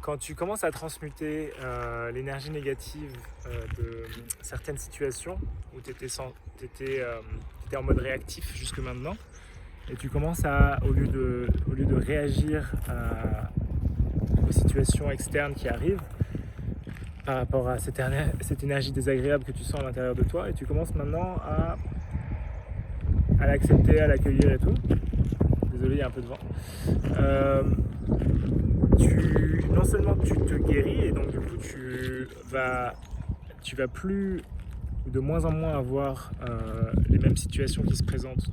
quand tu commences à transmuter l'énergie négative de certaines situations où tu étais en mode réactif jusque maintenant, et tu commences à, au lieu de réagir aux situations externes qui arrivent par rapport à cette énergie désagréable que tu sens à l'intérieur de toi, et tu commences maintenant à l'accepter, à l'accueillir et tout. Désolé, il y a un peu de vent. Non seulement tu te guéris, et donc du coup tu vas plus ou de moins en moins avoir les mêmes situations qui se présentent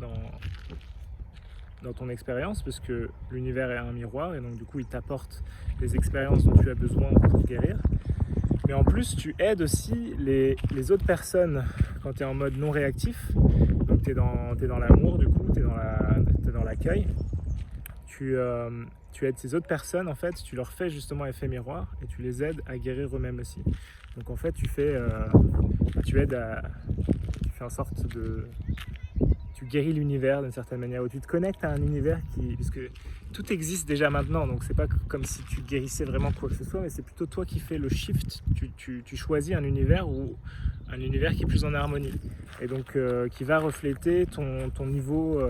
dans ton expérience, parce que l'univers est un miroir et donc du coup il t'apporte les expériences dont tu as besoin pour te guérir. Mais en plus tu aides aussi les autres personnes quand tu es en mode non réactif, donc tu es dans l'amour, du coup tu es dans l'accueil. Tu aides ces autres personnes, en fait, tu leur fais justement effet miroir et tu les aides à guérir eux-mêmes aussi. Donc en fait, tu fais en sorte tu guéris l'univers d'une certaine manière, ou tu te connectes à un univers puisque tout existe déjà maintenant, donc c'est pas comme si tu guérissais vraiment quoi que ce soit, mais c'est plutôt toi qui fais le shift. Tu choisis un univers qui est plus en harmonie, et donc qui va refléter ton nouveau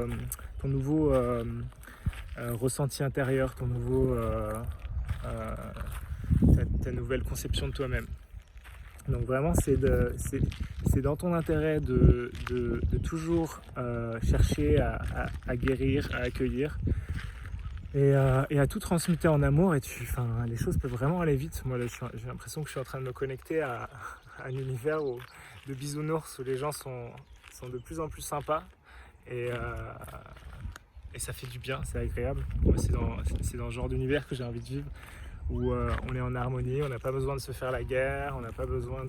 ressenti intérieur, ta nouvelle conception de toi-même. Donc vraiment, c'est dans ton intérêt de toujours chercher à guérir, à accueillir et à tout transmuter en amour. Et les choses peuvent vraiment aller vite. Moi, là, j'ai l'impression que je suis en train de me connecter à un univers de bisounours où les gens sont de plus en plus sympas. Et ça fait du bien, c'est agréable. Moi, c'est dans ce genre d'univers que j'ai envie de vivre, où on est en harmonie, on n'a pas besoin de se faire la guerre, on n'a pas besoin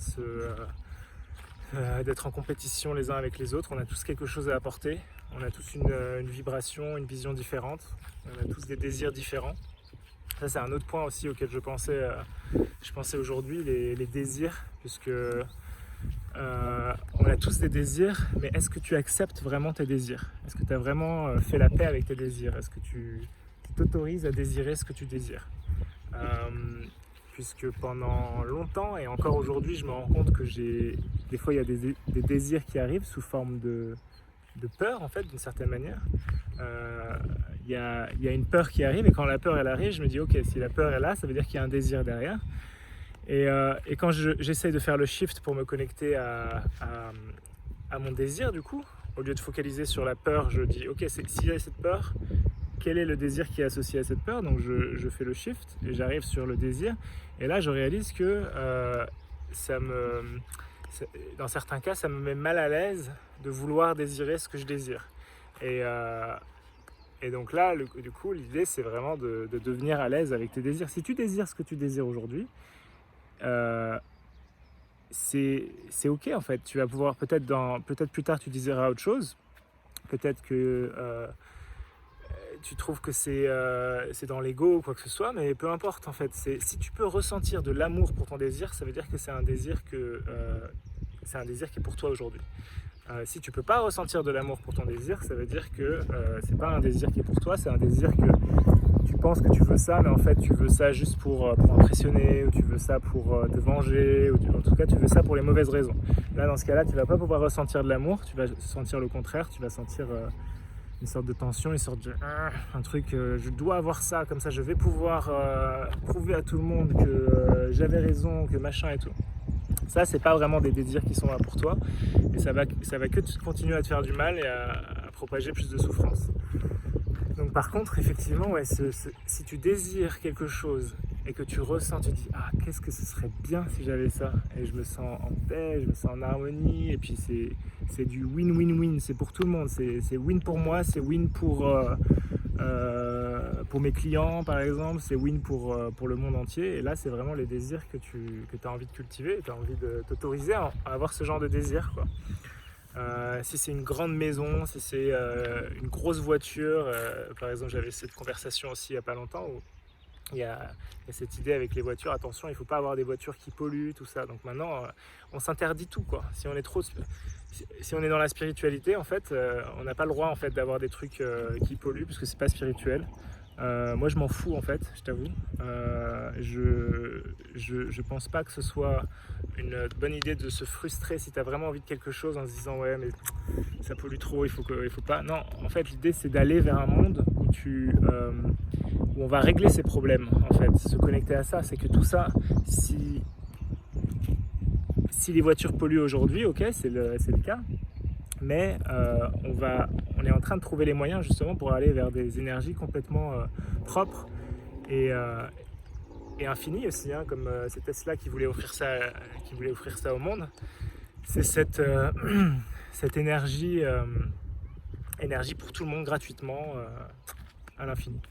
d'être en compétition les uns avec les autres. On a tous quelque chose à apporter, on a tous une vibration, une vision différente, on a tous des désirs différents. Ça, c'est un autre point aussi auquel je pensais aujourd'hui, les désirs, puisque on a tous des désirs, mais est-ce que tu acceptes vraiment tes désirs? Est-ce que tu as vraiment fait la paix avec tes désirs? Est-ce que tu t'autorises à désirer ce que tu désires? Puisque pendant longtemps, et encore aujourd'hui, je me rends compte que des fois il y a des désirs qui arrivent sous forme de peur, en fait, d'une certaine manière. Il y a une peur qui arrive, et quand la peur elle arrive, je me dis ok, si la peur est là, ça veut dire qu'il y a un désir derrière. Et quand j'essaye de faire le shift pour me connecter à mon désir, du coup, au lieu de focaliser sur la peur, je dis ok, s'il y a cette peur, quel est le désir qui est associé à cette peur? Donc je fais le shift et j'arrive sur le désir, et là je réalise que dans certains cas, ça me met mal à l'aise de vouloir désirer ce que je désire. Et donc là, du coup, l'idée c'est vraiment de devenir à l'aise avec tes désirs. Si tu désires ce que tu désires aujourd'hui, c'est ok, en fait. Tu vas pouvoir peut-être plus tard tu désireras autre chose. Peut-être que tu trouves que c'est dans l'ego ou quoi que ce soit, mais peu importe, en fait. Si tu peux ressentir de l'amour pour ton désir, ça veut dire que c'est un désir qui est pour toi aujourd'hui. Si tu peux pas ressentir de l'amour pour ton désir, ça veut dire que c'est pas un désir qui est pour toi, c'est un désir que tu penses que tu veux ça, mais en fait tu veux ça juste pour impressionner, ou tu veux ça pour te venger, en tout cas tu veux ça pour les mauvaises raisons. Là, dans ce cas-là, tu vas pas pouvoir ressentir de l'amour, tu vas sentir le contraire, tu vas sentir une sorte de tension, une sorte de un truc, je dois avoir ça, comme ça je vais pouvoir prouver à tout le monde que j'avais raison, que machin et tout. Ça, c'est pas vraiment des désirs qui sont là pour toi, et ça va que continuer à te faire du mal et à propager plus de souffrance. Donc par contre, effectivement, ouais, si tu désires quelque chose et que tu ressens, tu te dis ah, qu'est-ce que ce serait bien si j'avais ça, et je me sens en paix, je me sens en harmonie, et puis c'est du win-win-win, c'est pour tout le monde, c'est win pour moi, c'est win pour mes clients par exemple, c'est win pour le monde entier. Et là, c'est vraiment les désirs que tu as envie de cultiver, tu as envie de t'autoriser à avoir ce genre de désir, quoi. Si c'est une grande maison, si c'est une grosse voiture, par exemple, j'avais cette conversation aussi il n'y a pas longtemps où il y a cette idée avec les voitures, attention, il ne faut pas avoir des voitures qui polluent, tout ça. Donc maintenant, on s'interdit tout, quoi. Si on est dans la spiritualité, en fait, on n'a pas le droit, en fait, d'avoir des trucs qui polluent, parce que c'est pas spirituel. Moi, je m'en fous en fait, je t'avoue. Je pense pas que ce soit une bonne idée de se frustrer si tu as vraiment envie de quelque chose en se disant ouais mais ça pollue trop, il faut pas. Non, en fait l'idée c'est d'aller vers un monde où on va régler ces problèmes en fait, se connecter à ça. C'est que tout ça, si les voitures polluent aujourd'hui, ok, c'est le cas, mais on est en train de trouver les moyens justement pour aller vers des énergies complètement propres et, infinies aussi, hein, comme c'est Tesla qui voulait offrir ça au monde. C'est cette, cette énergie pour tout le monde gratuitement à l'infini.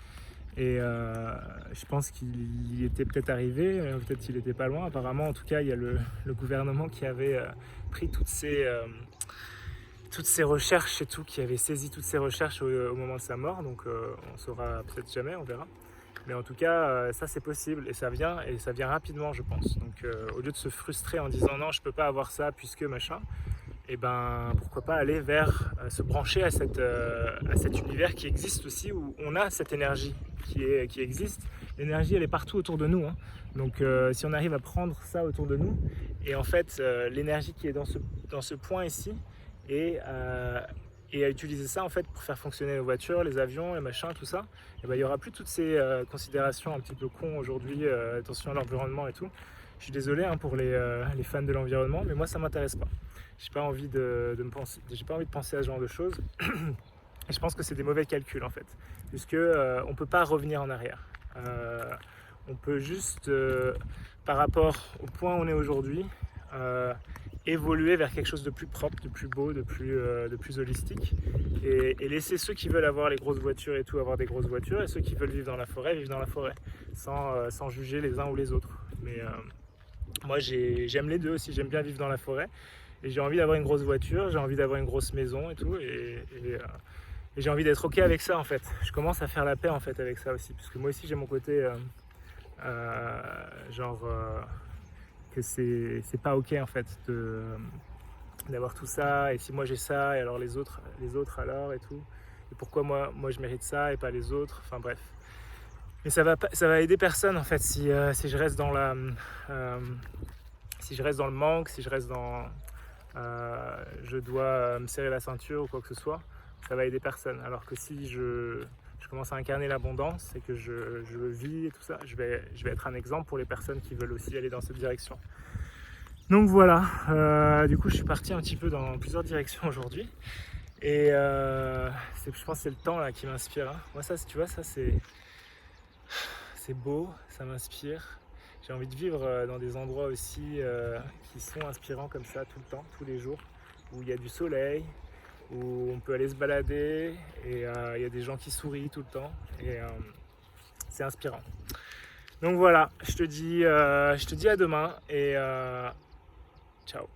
Et je pense qu'il y était peut-être arrivé, peut-être qu'il n'était pas loin. Apparemment, en tout cas, il y a le gouvernement qui avait pris toutes ces recherches et tout, qui avait saisi toutes ces recherches au moment de sa mort. Donc on saura peut-être jamais, on verra. Mais en tout cas, ça c'est possible et ça vient rapidement, je pense. Donc au lieu de se frustrer en disant non, je peux pas avoir ça puisque machin, et ben pourquoi pas aller vers se brancher à cet univers qui existe aussi, où on a cette énergie qui existe. L'énergie elle est partout autour de nous, hein. Donc si on arrive à prendre ça autour de nous, et en fait l'énergie qui est dans ce point ici, et à utiliser ça en fait pour faire fonctionner les voitures, les avions, les machins, tout ça, et ben il y aura plus toutes ces considérations un petit peu cons aujourd'hui, attention à l'environnement et tout. Je suis désolé hein, pour les fans de l'environnement, mais moi ça m'intéresse pas. J'ai pas envie de penser à ce genre de choses. Et je pense que c'est des mauvais calculs en fait, puisque on peut pas revenir en arrière. On peut juste, par rapport au point où on est aujourd'hui, évoluer vers quelque chose de plus propre, de plus beau, de plus holistique, et laisser ceux qui veulent avoir les grosses voitures et tout avoir des grosses voitures, et ceux qui veulent vivre dans la forêt vivre dans la forêt, sans juger les uns ou les autres. Mais moi j'aime les deux aussi, j'aime bien vivre dans la forêt, et j'ai envie d'avoir une grosse voiture, j'ai envie d'avoir une grosse maison et tout, et j'ai envie d'être ok avec ça en fait. Je commence à faire la paix en fait avec ça aussi, parce que moi aussi j'ai mon côté que c'est pas ok en fait d'avoir tout ça, et si moi j'ai ça et alors les autres alors et tout, et pourquoi moi je mérite ça et pas les autres, enfin bref. Mais ça va aider personne en fait si je reste dans si je reste dans le manque, si je reste dans je dois me serrer la ceinture ou quoi que ce soit, ça va aider personne. Alors que si je commence à incarner l'abondance et que je le vis et tout ça, je vais être un exemple pour les personnes qui veulent aussi aller dans cette direction. Donc voilà, du coup je suis parti un petit peu dans plusieurs directions aujourd'hui, et je pense que c'est le temps là qui m'inspire, hein. Moi ça, tu vois, ça c'est beau, ça m'inspire. J'ai envie de vivre dans des endroits aussi qui sont inspirants comme ça tout le temps, tous les jours, où il y a du soleil, où on peut aller se balader, et il y a des gens qui sourient tout le temps, et c'est inspirant. Donc voilà, je te dis à demain, et ciao.